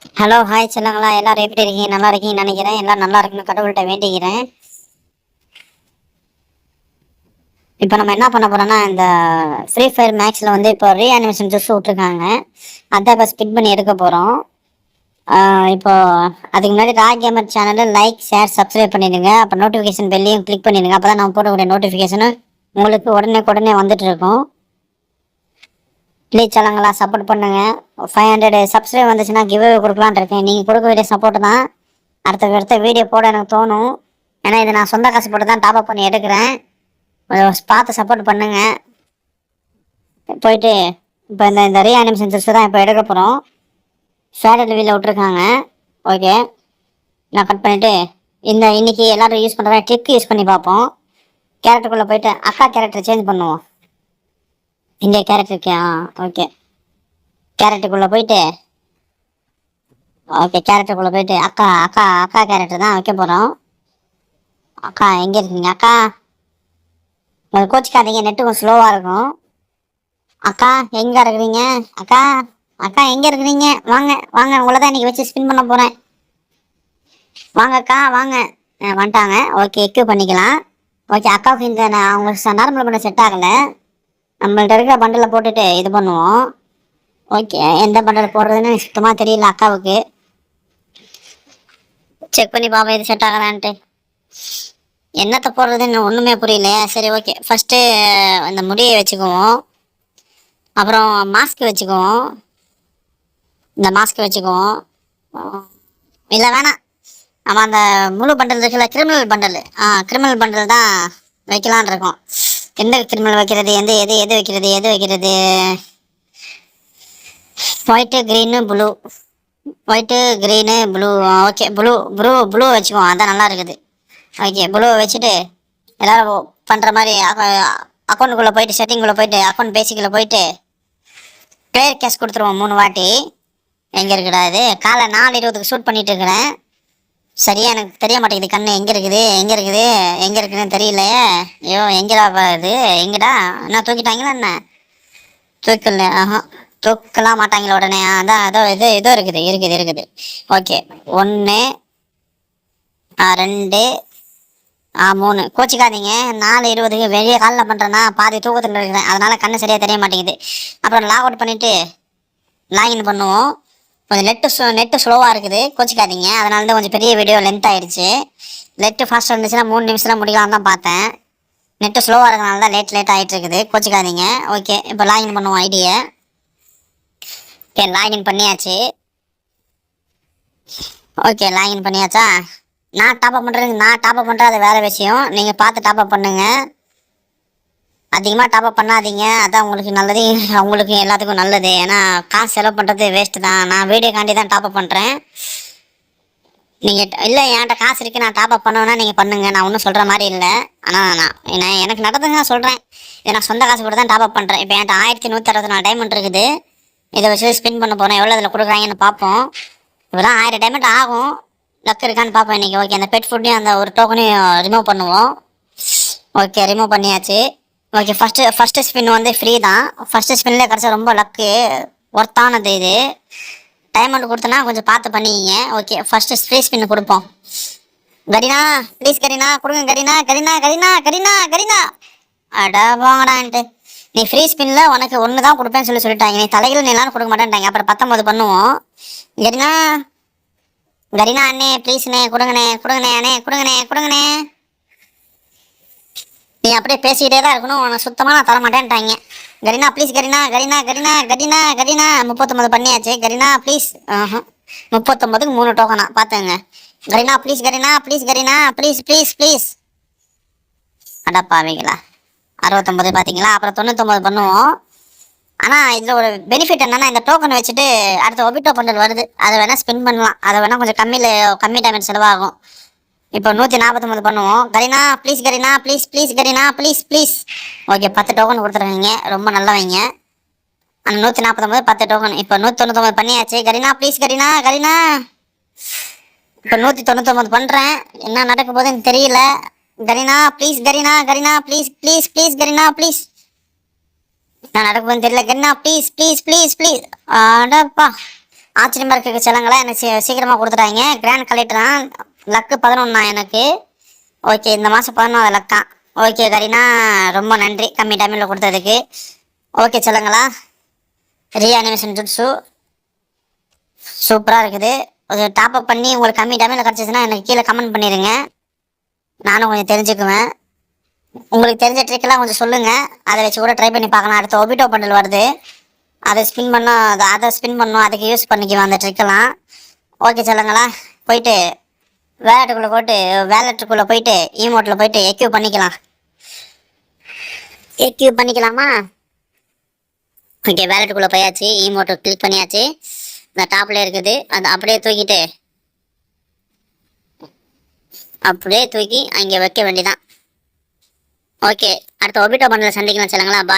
Hello hi சொல்லுங்களா, எல்லாரும் எப்படி இருக்கீங்க? நல்லா இருக்கீங்கன்னு நினைக்கிறேன். எல்லாம் நல்லா இருக்குன்னு கடவுள்கிட்ட வேண்டிக்கிறேன். இப்போ நம்ம என்ன பண்ண போறோம்னா, இந்த ஃப்ரீ ஃபயர் மேக்ஸில் வந்து இப்போ ரீஅனிமேஷன் ஜூஸ் விட்ருக்காங்க. அதை இப்போ ஸ்பிட் பண்ணி எடுக்க போகிறோம். இப்போ அதுக்கு முன்னாடி ரா கேமர் சேனலில் லைக் ஷேர் சப்ஸ்கிரைப் பண்ணிடுங்க. அப்போ நோட்டிஃபிகேஷன் பெல்லையும் கிளிக் பண்ணிடுங்க. அப்போ தான் நம்ம போடக்கூடிய நோட்டிஃபிகேஷனு உங்களுக்கு உடனே வந்துட்டு இருக்கும். ப்ளீஸ் சொல்லுங்களா, சப்போர்ட் பண்ணுங்க. 500 சப்ஸ்கிரைப் வந்துச்சுன்னா கிவ்அவே கொடுக்கலான்னு இருக்கேன். நீங்கள் கொடுக்க வேண்டிய சப்போர்ட் தான் அடுத்த வீடியோ போட எனக்கு தோணும். ஏன்னா இது நான் சொந்த காசு போட்டு தான் டாப் அப் பண்ணி எடுக்கிறேன். பார்த்து சப்போர்ட் பண்ணுங்க. போயிட்டு இப்போ இந்த ரீஅனிமேஷன் ஜூஸ் தான் இப்போ எடுக்க போகிறோம். ஷேடட் வீலில் விட்ருக்காங்க. ஓகே, நான் கட் பண்ணிவிட்டு இன்னைக்கு எல்லோரும் யூஸ் பண்ணுற ட்ரிக் யூஸ் பண்ணி பார்ப்போம். கேரக்டருக்குள்ளே போயிட்டு அக்கா கேரக்டர் சேஞ்ச் பண்ணுவோம். இந்த கேரக்டருக்கு ஓகே, கேரக்டருக்குள்ளே போயிட்டு அக்கா அக்கா அக்கா கேரக்டர் தான் வைக்க போகிறோம். அக்கா எங்கே இருக்கீங்க? அக்கா கோச்சிக்காதீங்க, நெட்டு கொஞ்சம் ஸ்லோவாக இருக்கும். அக்கா எங்கே இருக்கிறீங்க? அக்கா அக்கா எங்கே இருக்கிறீங்க? வாங்க வாங்க, உங்களை தான் இன்றைக்கி வச்சு ஸ்பின் பண்ண போகிறேன். வாங்க அக்கா வாங்க. வந்துட்டாங்க. ஓகே, எக்யூ பண்ணிக்கலாம். ஓகே, அக்காவுக்கு இந்த அவங்களுக்கு நார்மல் பண்ண செட் ஆகலை. நம்மள்ட்ட இருக்கிற பண்டலை போட்டுட்டு இது பண்ணுவோம். ஓகே, எந்த பண்டல் போடுறதுன்னு சுத்தமாக தெரியல அக்காவுக்கு. செக் பண்ணி பாப்போம் இது செட் ஆகலான்ட்டு. என்னத்தை போடுறதுன்னு ஒன்றுமே புரியல. சரி ஓகே, ஃபஸ்ட்டு இந்த முடியை வச்சுக்குவோம். அப்புறம் மாஸ்க் வச்சுக்குவோம். இந்த மாஸ்க் வச்சுக்குவோம். இல்லை வேணாம், நம்ம அந்த முழு பண்டல் இருக்குல்ல, கிரிமினல் பண்டல் தான் வைக்கலான் இருக்கோம். எந்த கிரிமினல் வைக்கிறது, எது வைக்கிறது? White green blue. Okay, blue வச்சுக்குவோம். அதான் நல்லா இருக்குது. ஓகே, ப்ளூவை வச்சுட்டு எல்லோரும் பண்ணுற மாதிரி அக்கௌண்ட்டுக்குள்ளே போயிட்டு செட்டிங்குள்ளே போயிட்டு அக்கௌண்ட் பேசிக்கில் போயிட்டு பிளேயர் கேஷ் கொடுத்துருவோம் 3 வாட்டி. எங்கே இருக்குடா இது? காலை 4:20க்கு ஷூட் பண்ணிட்டு இருக்கிறேன். சரியா எனக்கு தெரிய மாட்டேங்குது. கண்ணு எங்கே இருக்குதுன்னு தெரியலையே. ஐயோ, எங்கடா இது? எங்கடா என்ன தூக்கிட்டாங்களா? என்ன தூக்கல? தூக்கலாம் மாட்டாங்களா உடனே? அதான் ஏதோ இருக்குது. ஓகே, 1 2 3. கோச்சிக்காதீங்க, 4:20க்கு வெளியே காலில் பண்ணுறேன்னா பாதி தூக்கத்தில் இருக்கிறேன். அதனால் கண்ணு சரியாக தெரிய மாட்டேங்குது. அப்புறம் லாக் அவுட் பண்ணிவிட்டு லாகின் பண்ணுவோம். கொஞ்சம் நெட்டு ஸ்லோவாக இருக்குது, கோச்சிக்காதீங்க. அதனால தான் கொஞ்சம் பெரிய வீடியோ லென்த் ஆகிடுச்சு. நெட்டு ஃபாஸ்ட்டாக இருந்துச்சுன்னா 3 நிமிஷத்தில் முடிக்கலாம் தான் பார்த்தேன். நெட்டு ஸ்லோவாக இருக்கிறனால தான் லேட் ஆகிட்டு இருக்குது, கோச்சிக்காதீங்க. ஓகே, இப்போ லாகின் பண்ணுவோம் ஐடியை. ஓகே, லாகின் பண்ணியாச்சு. ஓகே, லாகின் பண்ணியாச்சா? நான் டாப் அப் பண்ணுறது அது வேறு விஷயம். நீங்கள் பார்த்து டாப் அப் பண்ணுங்கள். அதிகமாக டாப் அப் பண்ணாதீங்க, அதான் உங்களுக்கு நல்லது, அவங்களுக்கு எல்லாத்துக்கும் நல்லது. ஏன்னா காசு செலவு பண்ணுறது வேஸ்ட்டு தான். நான் வீடியோக்காண்டி தான் டாப் அப் பண்ணுறேன். நீங்கள் இல்லை என்கிட்ட காசு இருக்குது நான் டாப் அப் பண்ணுவேன்னா நீங்கள் பண்ணுங்கள், நான் ஒன்றும் சொல்கிற மாதிரி இல்லை. ஆனால் நான் எனக்கு நடந்துங்க சொல்கிறேன். இதை நான் சொந்த காசு கூட தான் டாப் அப் பண்ணுறேன். இப்போ என்கிட்ட 1164 டைமண்ட் இருக்குது. இதை வச்சு ஸ்பின் பண்ண போகிறேன். எவ்வளோ இதில் கொடுக்குறாங்கன்னு பார்ப்போம். இப்போதான் 1000 டைமண்ட் ஆகும். லக் இருக்கான்னு பார்ப்போம் இன்றைக்கி. ஓகே, அந்த பெட் ஃபுட்டையும் அந்த ஒரு டோக்கனையும் ரிமூவ் பண்ணுவோம். ஓகே, ரிமூவ் பண்ணியாச்சு. ஓகே, ஃபஸ்ட்டு ஸ்பின் வந்து ஃப்ரீ தான். ஃபஸ்ட்டு ஸ்பின்லேயே கிடச்சா ரொம்ப லக்கு, ஒர்த்தானது. இது டைமண்ட் கொடுத்தனா கொஞ்சம் பார்த்து பண்ணிக்கிங்க. ஓகே, ஃபஸ்ட்டு ஃப்ரீ ஸ்பின் கொடுப்போம். கரீனா ப்ளீஸ், கரீனா கொடுங்க. கரீனா அடா வாங்கடான்ட்டு. நீ ஃப்ரீ ஸ்பின்னில் உனக்கு 1 தான் கொடுப்பேன்னு சொல்லிட்டாங்க. நீ தலைகள் நீலாம் கொடுக்க மாட்டேன்ட்டாங்க. அப்புறம் 19 பண்ணுவோம். கரீனா அண்ணே ப்ளீஸ்ண்ணே கொடுங்கண்ணே அண்ணே. நீ அப்படியே பேசிக்கிட்டே தான் இருக்கணும், உனக்கு சுத்தமாக நான் தர மாட்டேன்ட்டாங்க. கரீனா ப்ளீஸ், கரீனா 39 பண்ணியாச்சு. கரீனா ப்ளீஸ். 39க்கு 3 டோக்கனா பார்த்துங்க. Kareena please, please. அடப்பாவீங்களா, 69 பார்த்தீங்களா? அப்புறம் 99 பண்ணுவோம். ஆனால் இதில் ஒரு பெனிஃபிட் என்னென்னா, இந்த டோக்கன் வச்சுட்டு அடுத்த ஒபிட்டோ பண்டல் வருது, அதை வேணால் ஸ்பின் பண்ணலாம். அதை வேணால் கொஞ்சம் கம்மி டைமண்ட் செலவாகும். இப்போ 149 பண்ணுவோம். Kareena please, please. Okay, 10 token கொடுத்துருக்கீங்க, ரொம்ப நல்லவங்க. அந்த 149 10 டோக்கன். இப்போ 199 பண்ணியாச்சு. கரீனா ப்ளீஸ், கரீனா இப்போ 199 பண்ணுறேன். என்ன நடக்க போகுதுன்னு தெரியல. Kareena please, please. நான் நடக்க போகுதுன்னு தெரியல. கரீனா ப்ளீஸ். அடப்பா, ஆச்சரியமாக இருக்க செல்லங்களா எனக்கு சீக்கிரமாக கொடுத்துட்டாங்க. கிராண்ட் கலெக்டரா, லக்கு 11 எனக்கு. ஓகே, இந்த மாதம் 11 லக்கா. ஓகே கரீனா, ரொம்ப நன்றி கம்மி டைமில் கொடுத்ததுக்கு. ஓகே செல்லங்களா, ரீஅனிமேஷன் ஜுட்ஸு சூப்பராக இருக்குது. ஒரு டாப்அப் பண்ணி உங்களுக்கு கம்மி டைமில் கிடச்சிதுன்னா எனக்கு கீழே கமெண்ட் பண்ணிடுங்க, நானும் கொஞ்சம் தெரிஞ்சுக்குவேன். உங்களுக்கு தெரிஞ்ச ட்ரிக்கெல்லாம் கொஞ்சம் சொல்லுங்கள், அதை வச்சு கூட ட்ரை பண்ணி பார்க்கலாம். அடுத்த ஒபிட்டோ பண்டில் வருது, அதை ஸ்பின் பண்ணோம், அதை ஸ்பின் பண்ணோம், அதுக்கு யூஸ் பண்ணிக்குவேன் அந்த ட்ரிக்கெல்லாம். ஓகே சொல்லுங்களா, போயிட்டு வேலெட்டுக்குள்ளே போயிட்டு ஈமோட்டில் போயிட்டு எக்யூ பண்ணிக்கலாம். எக்யூ பண்ணிக்கலாமா? ஓகே, வேலெட்டுக்குள்ளே போயாச்சு, ஈமோட்டை கிளிக் பண்ணியாச்சு. இந்த டாப்ல இருக்குது, அதை அப்படியே தூக்கி அங்கே வைக்க வேண்டியதான். ஓகே, அடுத்த ஒபிட்டோ பண்டில் சந்திக்கலாம் சொல்லுங்களா. பாய்.